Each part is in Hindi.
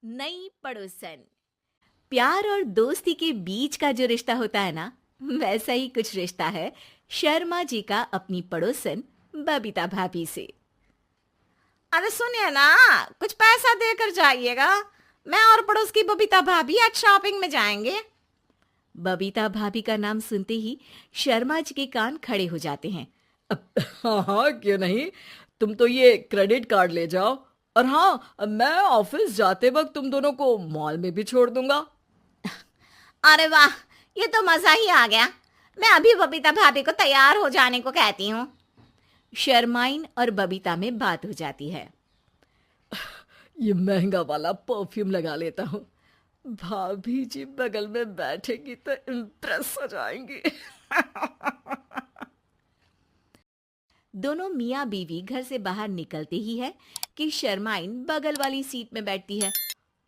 नई पड़ोसन। प्यार और दोस्ती के बीच का जो रिश्ता होता है ना, वैसा ही कुछ रिश्ता है शर्मा जी का अपनी पड़ोसन बबीता भाभी से। अरे सुनिए ना, कुछ पैसा देकर जाइएगा। मैं और पड़ोस की बबीता भाभी आज शॉपिंग में जाएंगे। बबीता भाभी का नाम सुनते ही शर्मा जी के कान खड़े हो जाते हैं। हाँ हाँ, क्यों नहीं। तुम तो ये क्रेडिट कार्ड ले जाओ। और हाँ, मैं ऑफिस जाते वक्त तुम दोनों को मॉल में भी छोड़ दूंगा। अरे वाह, ये तो मजा ही आ गया। मैं अभी बबीता भाभी को तैयार हो जाने को कहती हूँ। शर्माइन और बबीता में बात हो जाती है। ये महंगा वाला परफ्यूम लगा लेता हूँ। भाभी जी बगल में बैठेगी तो इम्प्रेस हो जाएंगी। दोनों मियाँ बीवी घर से बाहर निकलते ही है कि शर्माइन बगल वाली सीट में बैठती है।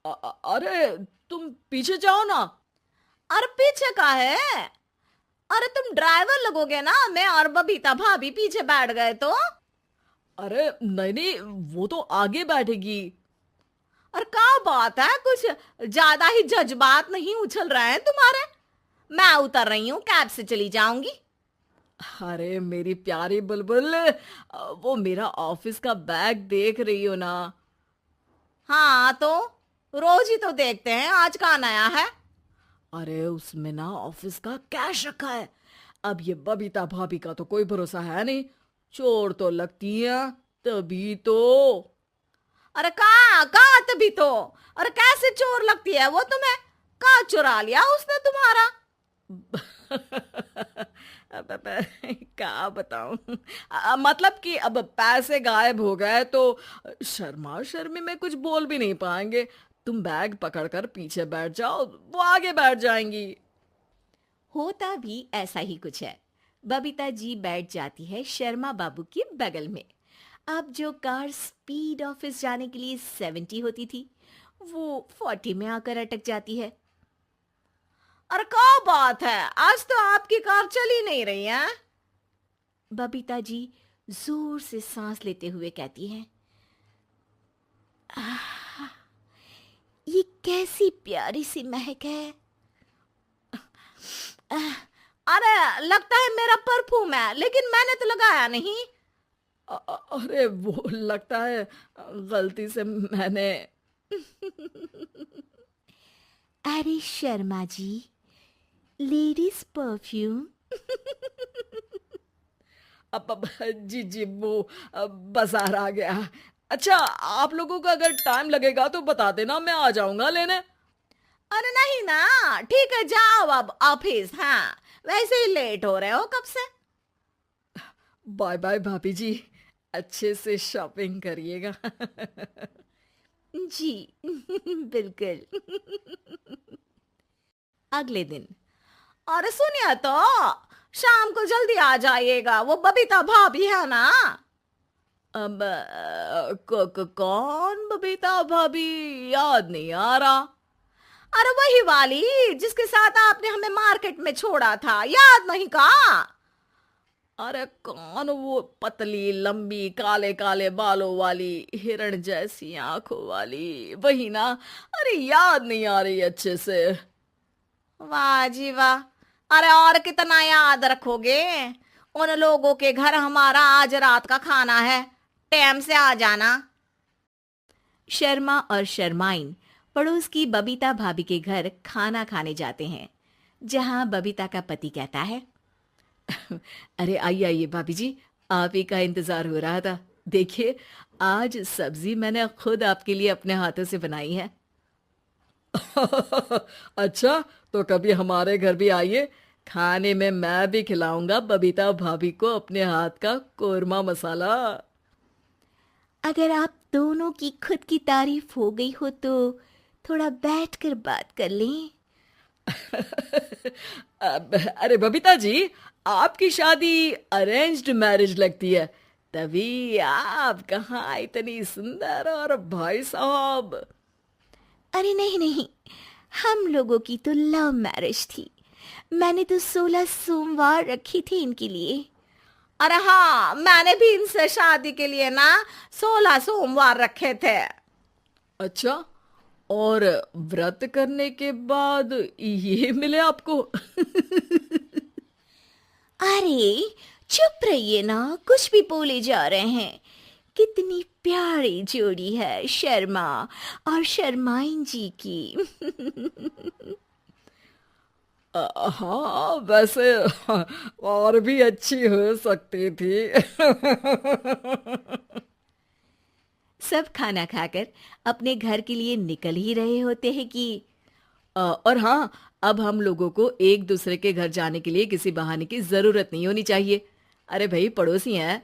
अरे तुम पीछे जाओ ना। अरे पीछे का है? अरे तुम ड्राइवर लगोगे ना, मैं और बबीता भाभी पीछे बैठ गए तो। अरे नहीं नहीं, वो तो आगे बैठेगी। और क्या बात है, कुछ ज्यादा ही जज्बात नहीं उछल रहे हैं तुम्हारे? मैं उतर रही हूँ, कैब से चली जाऊंगी। अरे मेरी प्यारी बुलबुल, वो मेरा ऑफिस का बैग देख रही हो ना। हाँ तो रोज ही तो देखते हैं, आज का नया है? अरे उसमें ना ऑफिस का कैश रखा है। अब ये बबीता भाभी का तो कोई भरोसा है नहीं। चोर तो लगती है तभी तो। अरे कहाँ कहाँ तभी तो। अरे कैसे चोर लगती है वो तुम्हें? कहाँ चुरा लिया उसने तुम्हारा? अब क्या बताऊं। मतलब कि अब पैसे गायब हो गए तो शर्मा शर्मी में कुछ बोल भी नहीं पाएंगे। तुम बैग पकड़कर पीछे बैठ जाओ, वो आगे बैठ जाएंगी। होता भी ऐसा ही कुछ है। बबीता जी बैठ जाती है शर्मा बाबू के बगल में। अब जो कार स्पीड ऑफिस जाने के लिए 70 होती थी, वो 40 में आकर अटक जाती है। अरे क्या बात है, आज तो आपकी कार चली नहीं रही है। बबीता जी जोर से सांस लेते हुए कहती हैं, "आह, ये कैसी प्यारी सी महक है। अरे लगता है मेरा परफ्यूम है, लेकिन मैंने तो लगाया नहीं। अरे वो लगता है गलती से मैंने। अरे शर्मा जी, लेडीज परफ्यूम। अब जी जी, वो बाजार आ गया। अच्छा, आप लोगों का अगर टाइम लगेगा तो बता देना, मैं आ जाऊंगा लेने। अरे नहीं ना, ठीक है जाओ अब ऑफिस। हाँ, वैसे ही लेट हो रहे हो कब से। बाय बाय भाभी जी, अच्छे से शॉपिंग करिएगा। जी बिल्कुल। अगले दिन। अरे सुनिए तो, शाम को जल्दी आ जाइएगा, वो बबीता भाभी है ना। अब कौन बबीता भाभी? याद नहीं आ रहा। अरे वही वाली जिसके साथ आपने हमें मार्केट में छोड़ा था, याद नहीं का? अरे कौन वो पतली लंबी काले काले बालों वाली हिरण जैसी आंखों वाली, वही ना। अरे याद नहीं आ रही अच्छे से। वाह जी वाह। अरे और कितना याद रखोगे? उन लोगों के घर हमारा आज रात का खाना है, टाइम से आ जाना। शर्मा और शर्माइन पड़ोस की बबीता भाभी के घर खाना खाने जाते हैं, जहां बबीता का पति कहता है, अरे आइए आइए भाभी जी, आप ही का इंतजार हो रहा था। देखिए, आज सब्जी मैंने खुद आपके लिए अपने हाथों से बनाई है। अच्छा, तो कभी हमारे घर भी आइए। खाने में मैं भी खिलाऊंगा बबीता भाभी को अपने हाथ का कोरमा मसाला। अगर आप दोनों की खुद की तारीफ हो गई हो तो थोड़ा बैठकर बात कर लें। अरे बबीता जी, आपकी शादी अरेंज्ड मैरिज लगती है, तभी आप कहाँ इतनी सुंदर। और भाई साहब। अरे नहीं नहीं, हम लोगों की तो लव मैरिज थी। मैंने तो 16 सोमवार रखी थी इनके लिए। अरे हाँ, मैंने भी इनसे शादी के लिए ना 16 सोमवार रखे थे। अच्छा, और व्रत करने के बाद ये मिले आपको? अरे चुप रहिए ना, कुछ भी बोले जा रहे हैं। कितनी प्यारी जोड़ी है शर्मा और शर्माइन जी की। हाँ वैसे और भी अच्छी हो सकती थी। सब खाना खाकर अपने घर के लिए निकल ही रहे होते हैं कि और हाँ, अब हम लोगों को एक दूसरे के घर जाने के लिए किसी बहाने की जरूरत नहीं होनी चाहिए। अरे भाई, पड़ोसी हैं,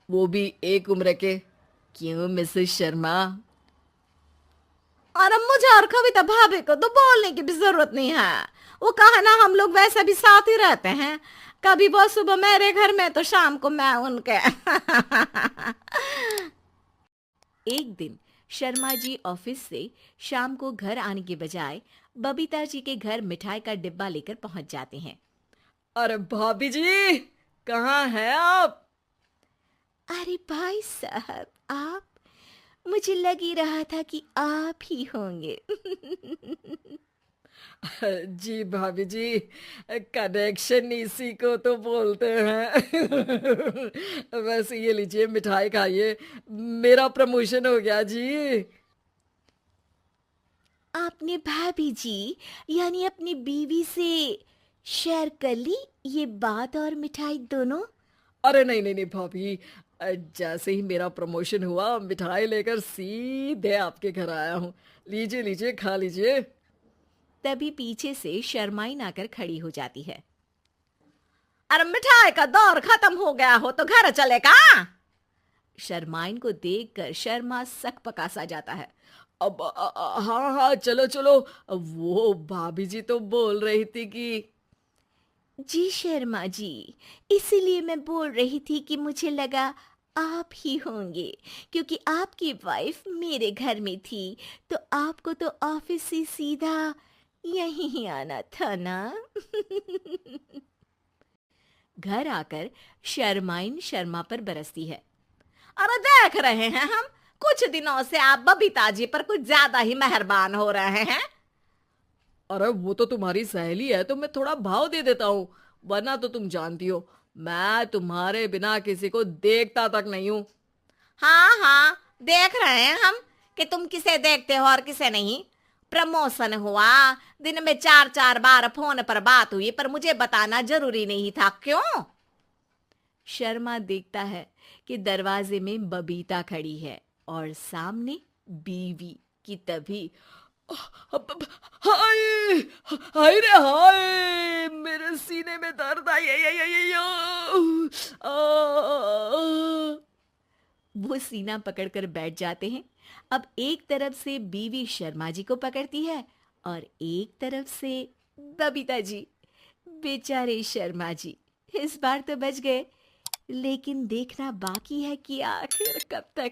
वो भी एक उम्र के। क्यों मिसेस शर्मा? और अब मुझे और कविता भाभी को तो बोलने की भी जरूरत नहीं है। वो कहा ना, हम लोग वैसे भी साथ ही रहते हैं। कभी वो सुबह मेरे घर में तो शाम को मैं उनके। एक दिन शर्मा जी ऑफिस से शाम को घर आने के बजाय बबीता जी के घर मिठाई का डिब्बा लेकर पहुंच जाते हैं। अरे भाभी जी, कहाँ हैं आप? अरे भाई साहब, आप? मुझे लग ही रहा था कि आप ही होंगे। जी भाभी जी, कनेक्शन इसी को तो बोलते हैं। वैसे ये लीजिए, मिठाई खाइए, मेरा प्रमोशन हो गया जी। आपने भाभी जी यानी अपनी बीवी से शेयर कर ली ये बात और मिठाई दोनों? अरे नहीं नहीं नहीं भाभी, जैसे ही मेरा प्रमोशन हुआ, मिठाई लेकर सीधे आपके घर आया हूँ। लीजिए लीजिए, खा लीजिए। तभी पीछे से शर्माइन आकर खड़ी हो जाती है। अरे मिठाई का दौर खत्म हो गया हो तो घर चले का? शर्माइन को देखकर शर्मा सकपका सा जाता है। अब हाँ हाँ, चलो चलो। वो भाभी जी तो बोल रही थी कि जी शर्मा जी, इसीलिए मैं बोल रही थी कि मुझे लगा आप ही होंगे, क्योंकि आपकी वाइफ मेरे घर में थी तो आपको तो ऑफिस से सीधा यहीं ही आना था ना। घर आकर शर्माइन शर्मा पर बरसती है। अरे देख रहे हैं हम, कुछ दिनों से आप बबीता जी पर कुछ ज्यादा ही मेहरबान हो रहे हैं। अरे वो तो तुम्हारी सहेली है तो मैं थोड़ा भाव दे देता हूँ, वरना तो तुम जानती हो मैं तुम्हारे बिना किसी को देखता तक नहीं हूँ। हाँ हाँ, देख रहे हैं हम कि तुम किसे देखते हो और किसे नहीं। प्रमोशन हुआ, दिन में 4-4 बार फोन पर बात हुई, पर मुझे बताना जरूरी नहीं था, क्यों? शर्मा देखता है कि दरवाजे में बबीता खड़ी है और सामने बीवी की। तभी हाय हाय रे हाय, मेरे सीने में दर्द आई वो सीना पकड़कर बैठ जाते हैं। अब एक तरफ से बीवी शर्मा जी को पकड़ती है और एक तरफ से बबीता जी। बेचारे शर्मा जी इस बार तो बच गए, लेकिन देखना बाकी है कि आखिर कब तक।